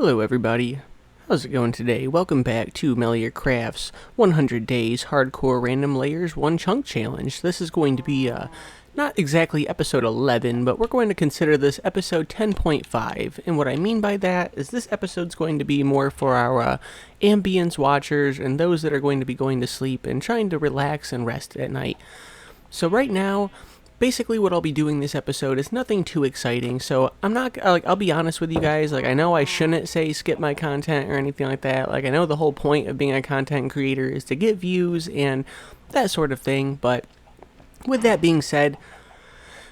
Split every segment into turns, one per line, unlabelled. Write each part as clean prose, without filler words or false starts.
Hello everybody, how's it going today? Welcome back to MELIORCRAFT's 100 Days Hardcore Random Layers 1 Chunk Challenge. This is going to be, not exactly episode 11, but we're going to consider this episode 10.5. And what I mean by that is this episode's going to be more for our ambience watchers and those that are going to be going to sleep and trying to relax and rest at night. So right now, basically what I'll be doing this episode is nothing too exciting, so I'm not, I'll be honest with you guys, I know I shouldn't say skip my content or anything like that. I know the whole point of being a content creator is to get views and that sort of thing, but with that being said,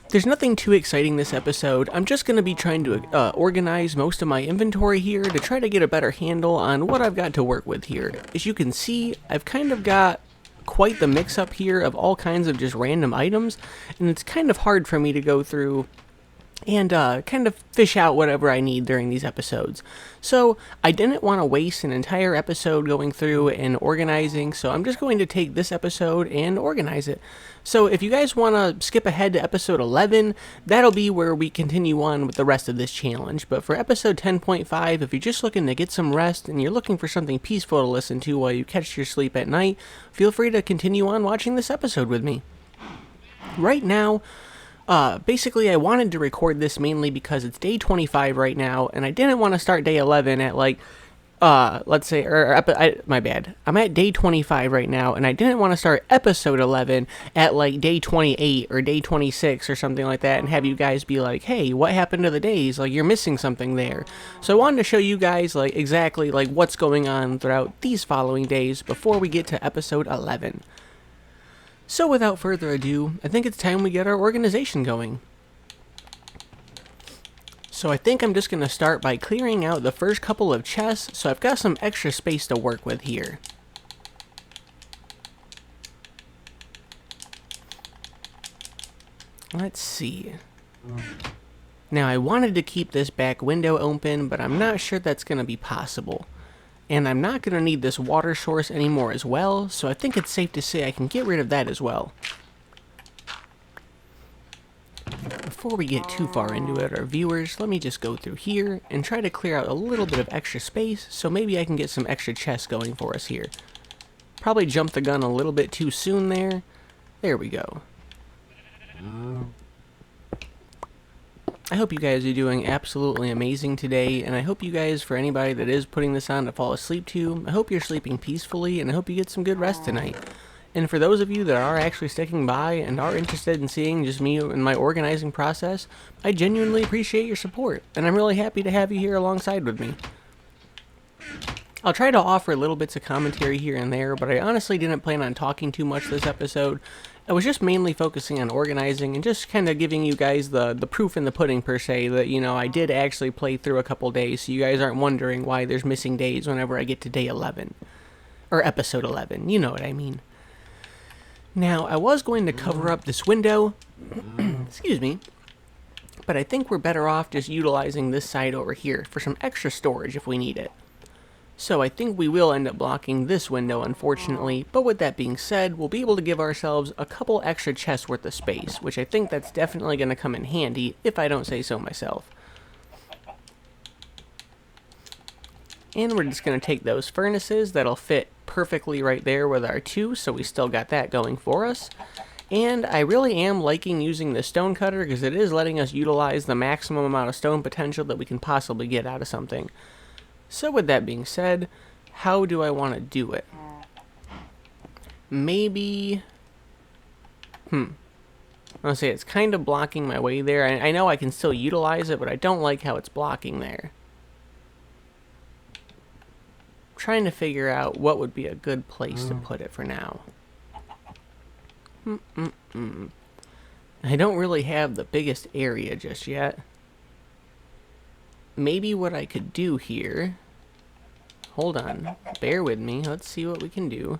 there's nothing too exciting this episode. I'm just going to be trying to organize most of my inventory here to try to get a better handle on what I've got to work with here. As you can see, I've kind of got quite the mix-up here of all kinds of just random items, and it's kind of hard for me to go through and kind of fish out whatever I need during these episodes. So I didn't want to waste an entire episode going through and organizing, so I'm just going to take this episode and organize it. So if you guys want to skip ahead to episode 11, that'll be where we continue on with the rest of this challenge. But for episode 10.5, if you're just looking to get some rest and you're looking for something peaceful to listen to while you catch your sleep at night, feel free to continue on watching this episode with me. Right now, basically I wanted to record this mainly because it's day 25 right now, and I didn't want to start day 11 at let's say, my bad. I'm at day 25 right now, and I didn't want to start episode 11 at day 28 or day 26 or something like that and have you guys be like, hey, what happened to the days? You're missing something there. So I wanted to show you guys, exactly, what's going on throughout these following days before we get to episode 11. So without further ado, I think it's time we get our organization going. So I think I'm just going to start by clearing out the first couple of chests, so I've got some extra space to work with here. Let's see. Now I wanted to keep this back window open, but I'm not sure that's going to be possible. And I'm not going to need this water source anymore as well, so I think it's safe to say I can get rid of that as well. Before we get too far into it, our viewers, let me just go through here and try to clear out a little bit of extra space, so maybe I can get some extra chests going for us here. Probably jumped the gun a little bit too soon there. There we go. I hope you guys are doing absolutely amazing today, and I hope you guys, for anybody that is putting this on to fall asleep to, I hope you're sleeping peacefully, and I hope you get some good rest tonight. And for those of you that are actually sticking by and are interested in seeing just me and my organizing process, I genuinely appreciate your support, and I'm really happy to have you here alongside with me. I'll try to offer little bits of commentary here and there, but I honestly didn't plan on talking too much this episode. I was just mainly focusing on organizing and just kind of giving you guys the proof in the pudding per se that, I did actually play through a couple days, so you guys aren't wondering why there's missing days whenever I get to day 11. Or episode 11, you know what I mean. Now, I was going to cover up this window, excuse me, but I think we're better off just utilizing this side over here for some extra storage if we need it. So I think we will end up blocking this window, unfortunately, but with that being said, we'll be able to give ourselves a couple extra chests worth of space, which I think that's definitely going to come in handy, if I don't say so myself. And we're just going to take those furnaces that'll fit perfectly right there with our two, so we still got that going for us. And I really am liking using the stone cutter because it is letting us utilize the maximum amount of stone potential that we can possibly get out of something. So with that being said, how do I want to do it? Maybe... I'll say it's kind of blocking my way there. I know I can still utilize it, but I don't like how it's blocking there. Trying to figure out what would be a good place to put it for now. I don't really have the biggest area just yet. Maybe what I could do here... Hold on. Bear with me. Let's see what we can do.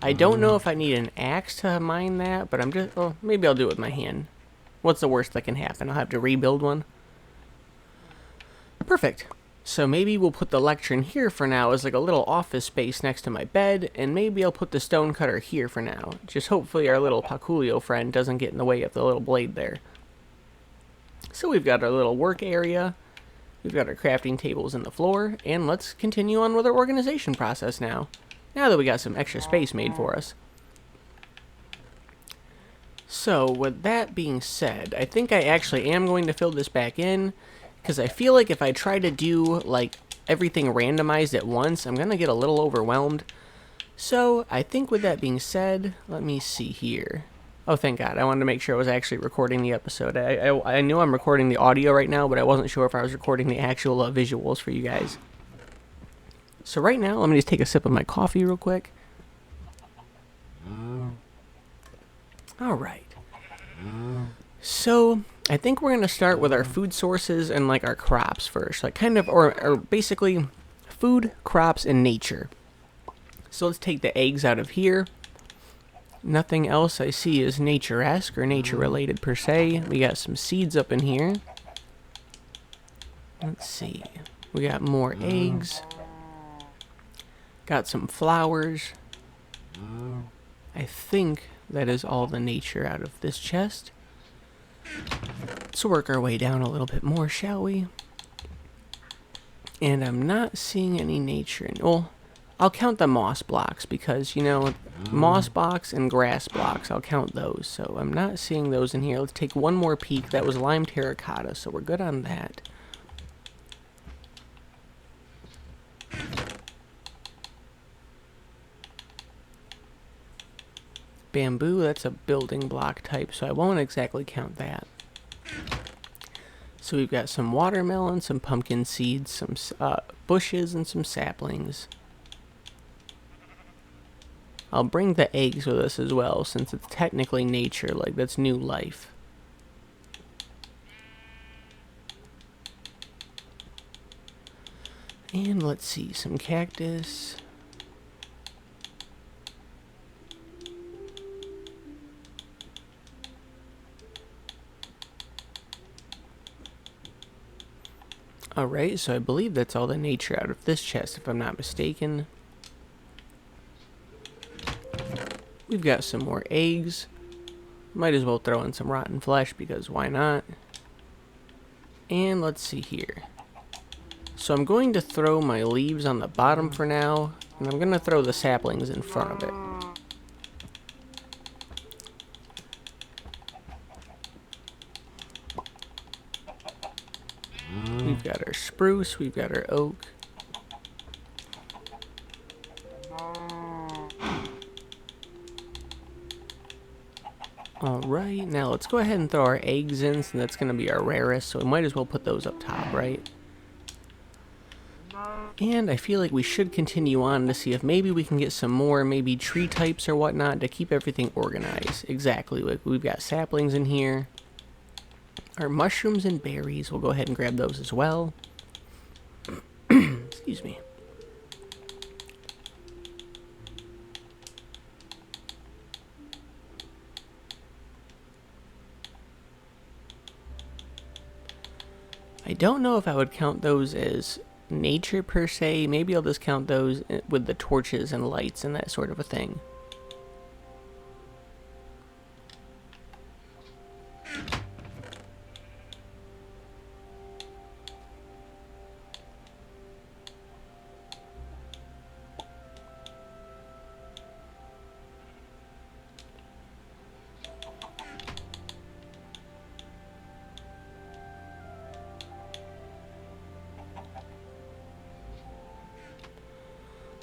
I don't know if I need an axe to mine that, but I'm just... Oh, maybe I'll do it with my hand. What's the worst that can happen? I'll have to rebuild one. Perfect. So maybe we'll put the lectern here for now as a little office space next to my bed, and maybe I'll put the stone cutter here for now. Just hopefully our little Paculio friend doesn't get in the way of the little blade there. So we've got our little work area. We've got our crafting tables in the floor, and let's continue on with our organization process now. Now that we got some extra space made for us. So, with that being said, I think I actually am going to fill this back in, because I feel like if I try to do, like, everything randomized at once, I'm going to get a little overwhelmed. So, I think with that being said, let me see here. Oh, thank God. I wanted to make sure I was actually recording the episode. I knew I'm recording the audio right now, but I wasn't sure if I was recording the actual visuals for you guys. So right now, let me just take a sip of my coffee real quick. Alright. So, I think we're going to start with our food sources and, like, our crops first. Like, kind of, or basically, food, crops, and nature. So let's take the eggs out of here. Nothing else I see is nature-esque or nature-related per se. We got some seeds up in here. Let's see. We got more eggs. Got some flowers. I think that is all the nature out of this chest. Let's work our way down a little bit more, shall we? And I'm not seeing any nature. Well, I'll count the moss blocks because, you know, moss blocks and grass blocks, I'll count those. So I'm not seeing those in here. Let's take one more peek. That was lime terracotta, so we're good on that. Bamboo, that's a building block type, so I won't exactly count that. So we've got some watermelon, some pumpkin seeds, some bushes, and some saplings. I'll bring the eggs with us as well, since it's technically nature, like that's new life. And let's see, some cactus. Alright, so I believe that's all the nature out of this chest, if I'm not mistaken. We've got some more eggs. Might as well throw in some rotten flesh, because why not? And let's see here. So I'm going to throw my leaves on the bottom for now, and I'm going to throw the saplings in front of it. We've got our spruce, we've got our oak. Alright, now let's go ahead and throw our eggs in, since that's going to be our rarest, so we might as well put those up top, right? And I feel like we should continue on to see if maybe we can get some more, maybe tree types or whatnot, to keep everything organized. Exactly, like we've got saplings in here. Our mushrooms and berries, we'll go ahead and grab those as well. Excuse me. I don't know if I would count those as nature per se. Maybe I'll just count those with the torches and lights and that sort of a thing.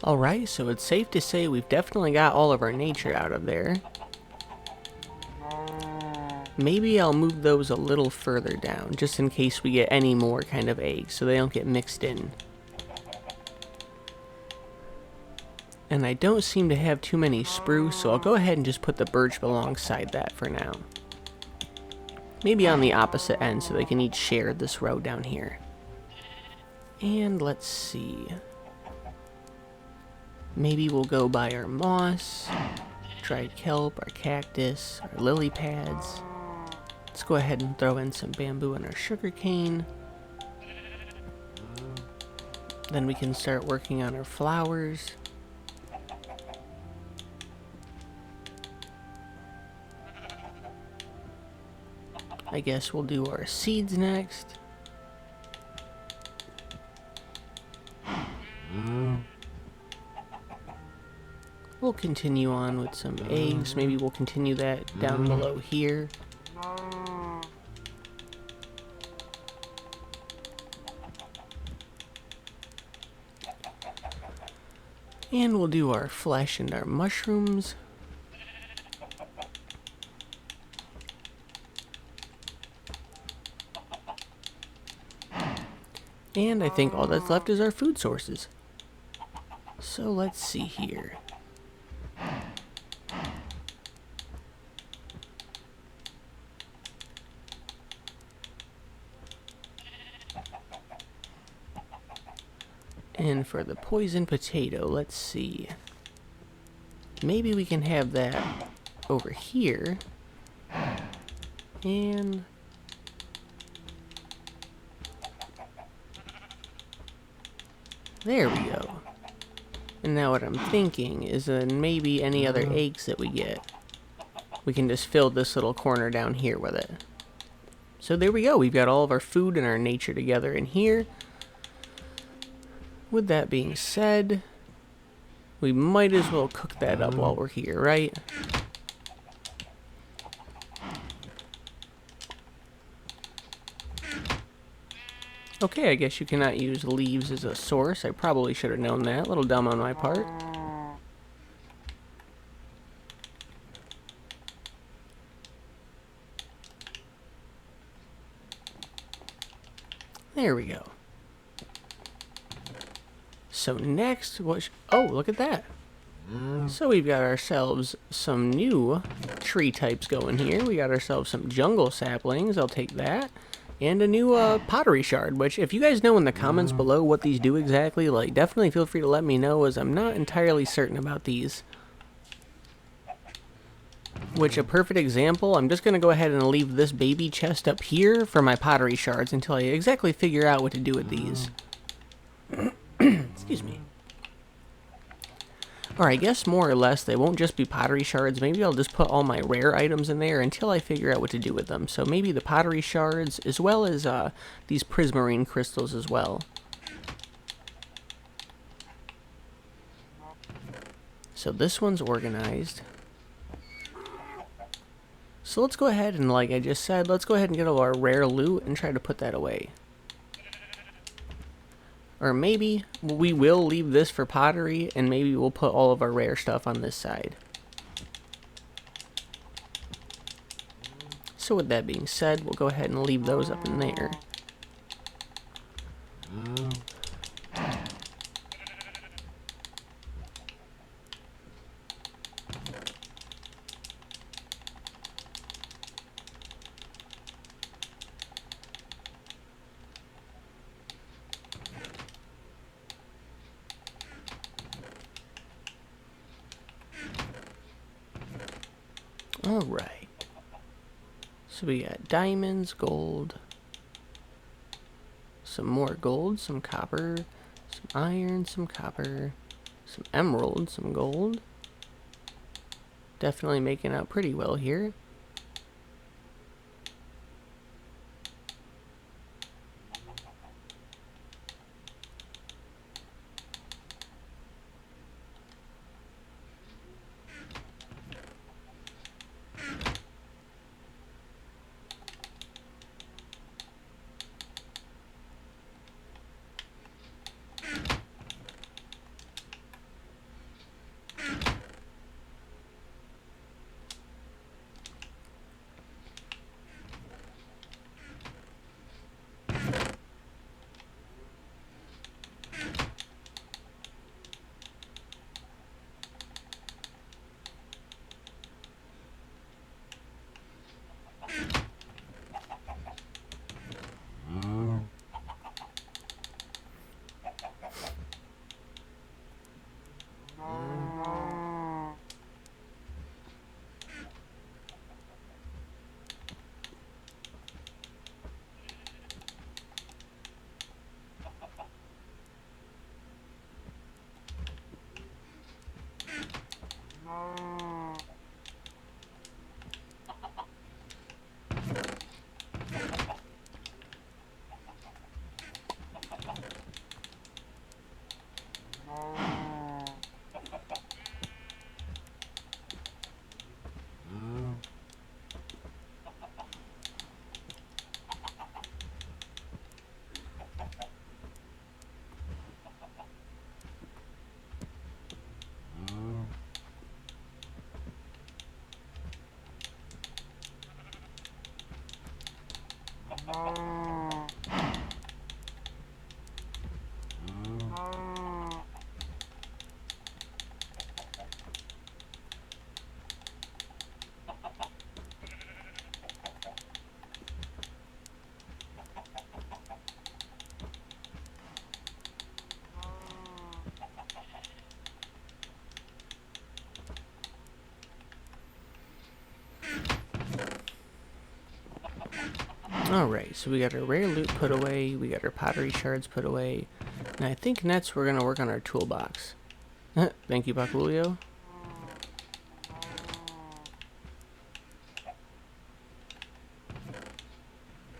Alright, so it's safe to say we've definitely got all of our nature out of there. Maybe I'll move those a little further down, just in case we get any more kind of eggs, so they don't get mixed in. And I don't seem to have too many spruce, so I'll go ahead and just put the birch alongside that for now. Maybe on the opposite end, so they can each share this row down here. And let's see. Maybe we'll go by our moss, dried kelp, our cactus, our lily pads. Let's go ahead and throw in some bamboo and our sugar cane. Then we can start working on our flowers. I guess we'll do our seeds next. we'll continue on with some eggs. Maybe we'll continue that down below here. And we'll do our flesh and our mushrooms. And I think all that's left is our food sources. So let's see here. And for the poison potato, let's see. Maybe we can have that over here. And there we go. And now what I'm thinking is maybe any other eggs that we get, we can just fill this little corner down here with it. So there we go. We've got all of our food and our nature together in here. With that being said, we might as well cook that up while we're here, right? Okay, I guess you cannot use leaves as a source. I probably should have known that. A little dumb on my part. There we go. So next, oh, look at that. So we've got ourselves some new tree types going here. We got ourselves some jungle saplings. I'll take that. And a new pottery shard, which if you guys know in the comments below what these do exactly, like, definitely feel free to let me know, as I'm not entirely certain about these. Which, a perfect example, I'm just going to go ahead and leave this baby chest up here for my pottery shards until I exactly figure out what to do with these. Excuse me. Or I guess more or less they won't just be pottery shards. Maybe I'll just put all my rare items in there until I figure out what to do with them. So maybe the pottery shards as well as these prismarine crystals as well. So this one's organized. So let's go ahead and, like I just said, let's go ahead and get all our rare loot and try to put that away. Or maybe we will leave this for pottery, and maybe we'll put all of our rare stuff on this side. So with that being said, we'll go ahead and leave those up in there. Alright. So we got diamonds, gold, some more gold, some copper, some iron, some copper, some emerald, some gold. Definitely making out pretty well here. Alright, so we got our rare loot put away, we got our pottery shards put away, and I think next we're going to work on our toolbox. Thank you, Baculio.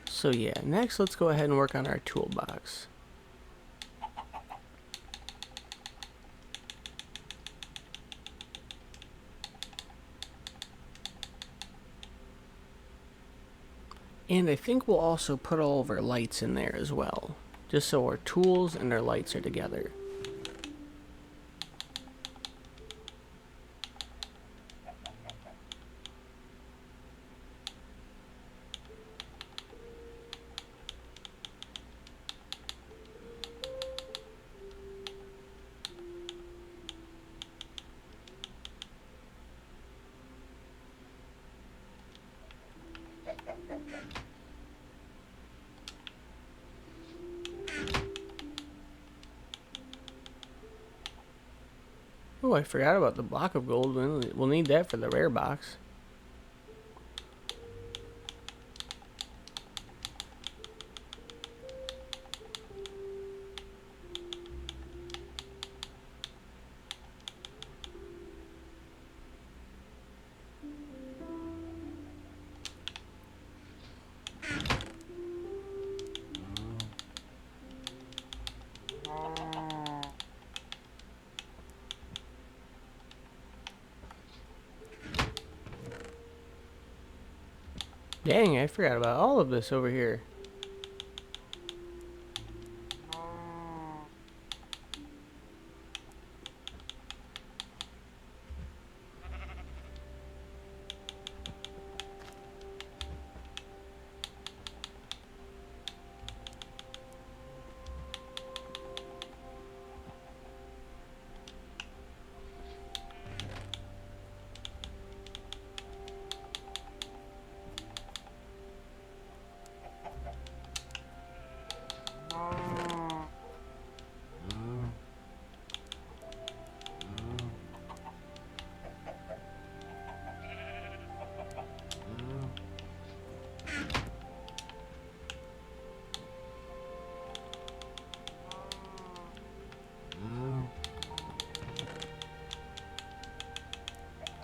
So yeah, next let's go ahead and work on our toolbox. And I think we'll also put all of our lights in there as well, just so our tools and our lights are together. Oh, I forgot about the block of gold. We'll need that for the rare box. Dang, I forgot about all of this over here.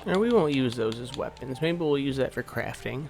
And we won't use those as weapons. Maybe we'll use that for crafting.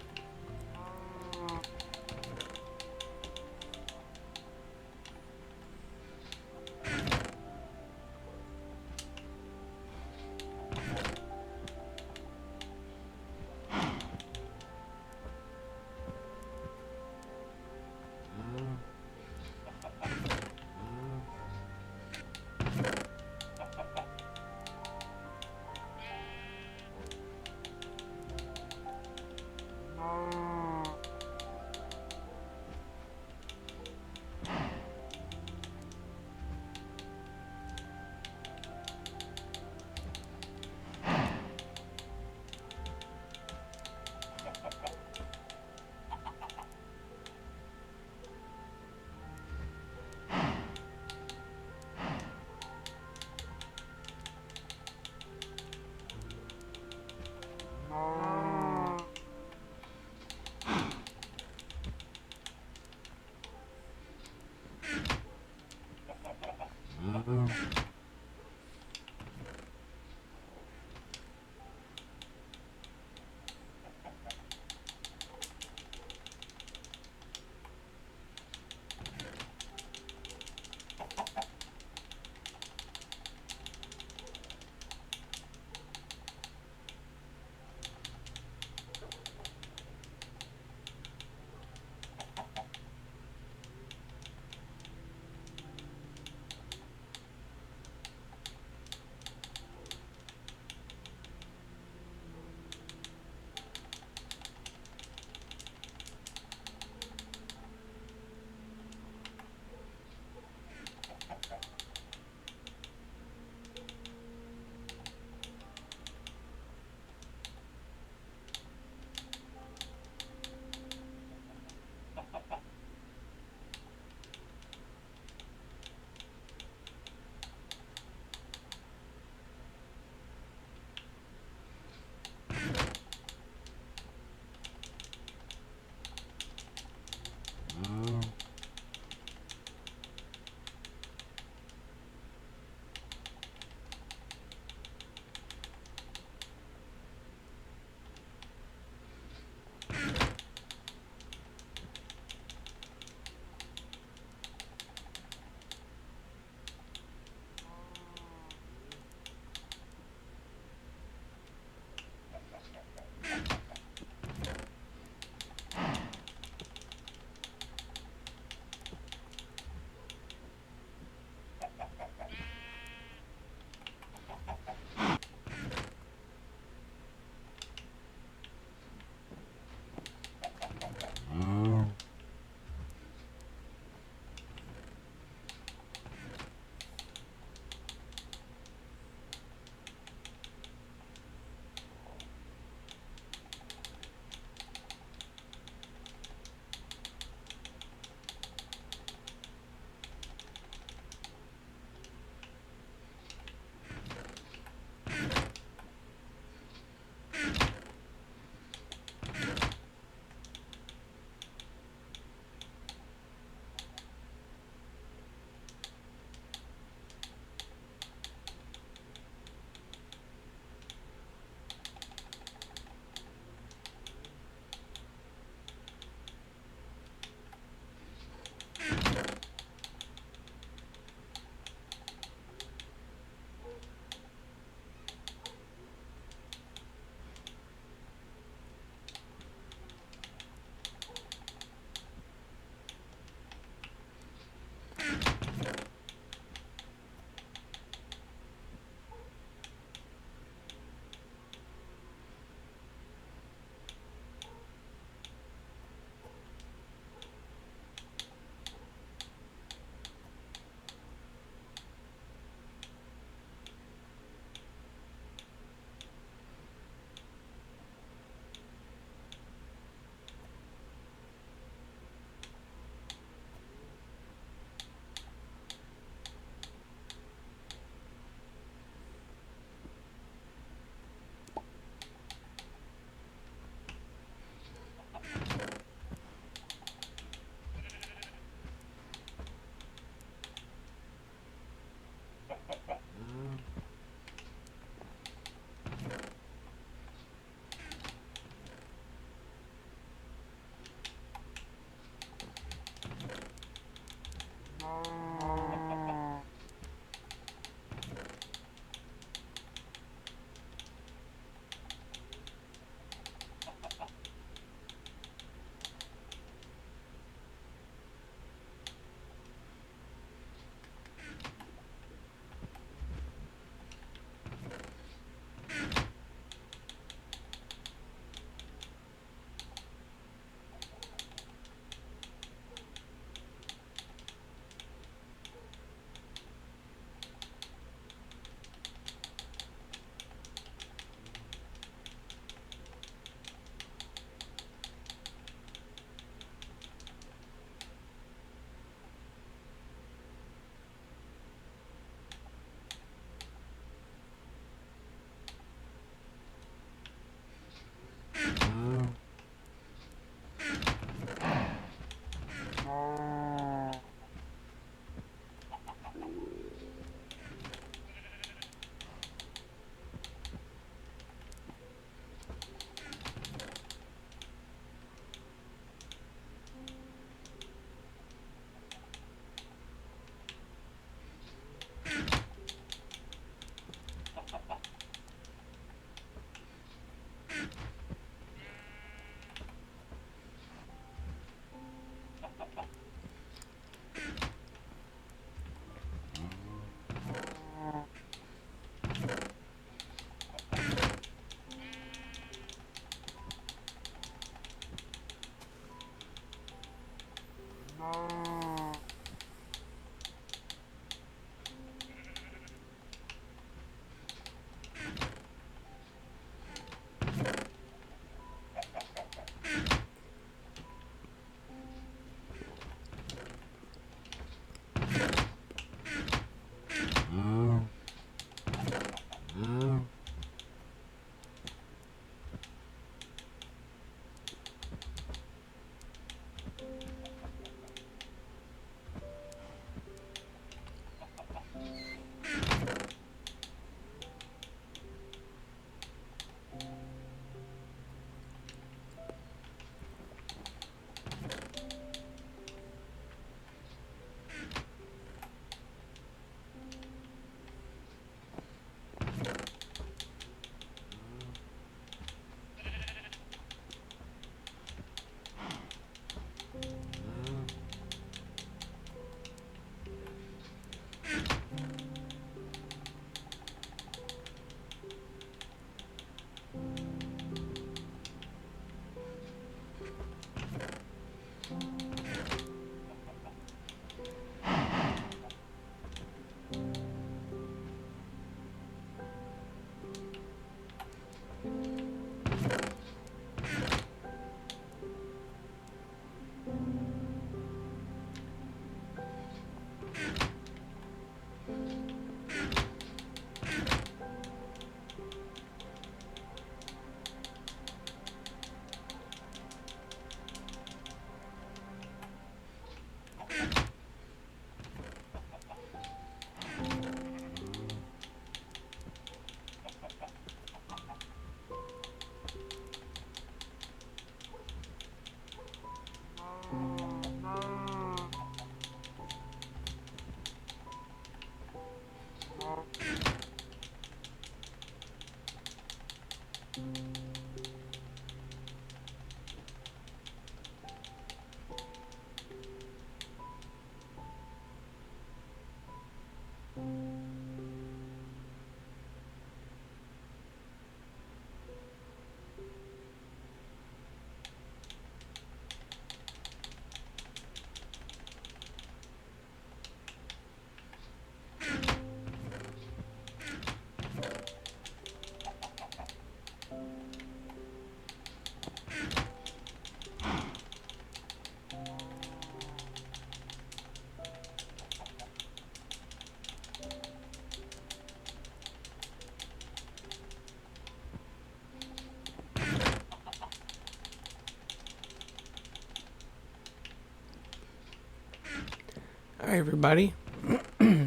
Alright, everybody.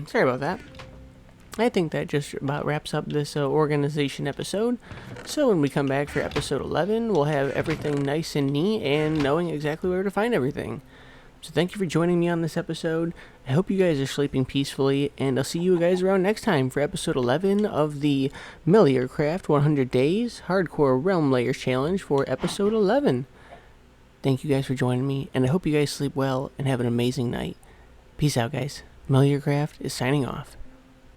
Sorry about that. I think that just about wraps up this organization episode. So when we come back for episode 11, we'll have everything nice and neat and knowing exactly where to find everything. So thank you for joining me on this episode. I hope you guys are sleeping peacefully, and I'll see you guys around next time for episode 11 of the MELIORCRAFT 100 Days Hardcore Realm Layers Challenge for episode 11. Thank you guys for joining me, and I hope you guys sleep well and have an amazing night. Peace out, guys. MELIORCRAFT is signing off.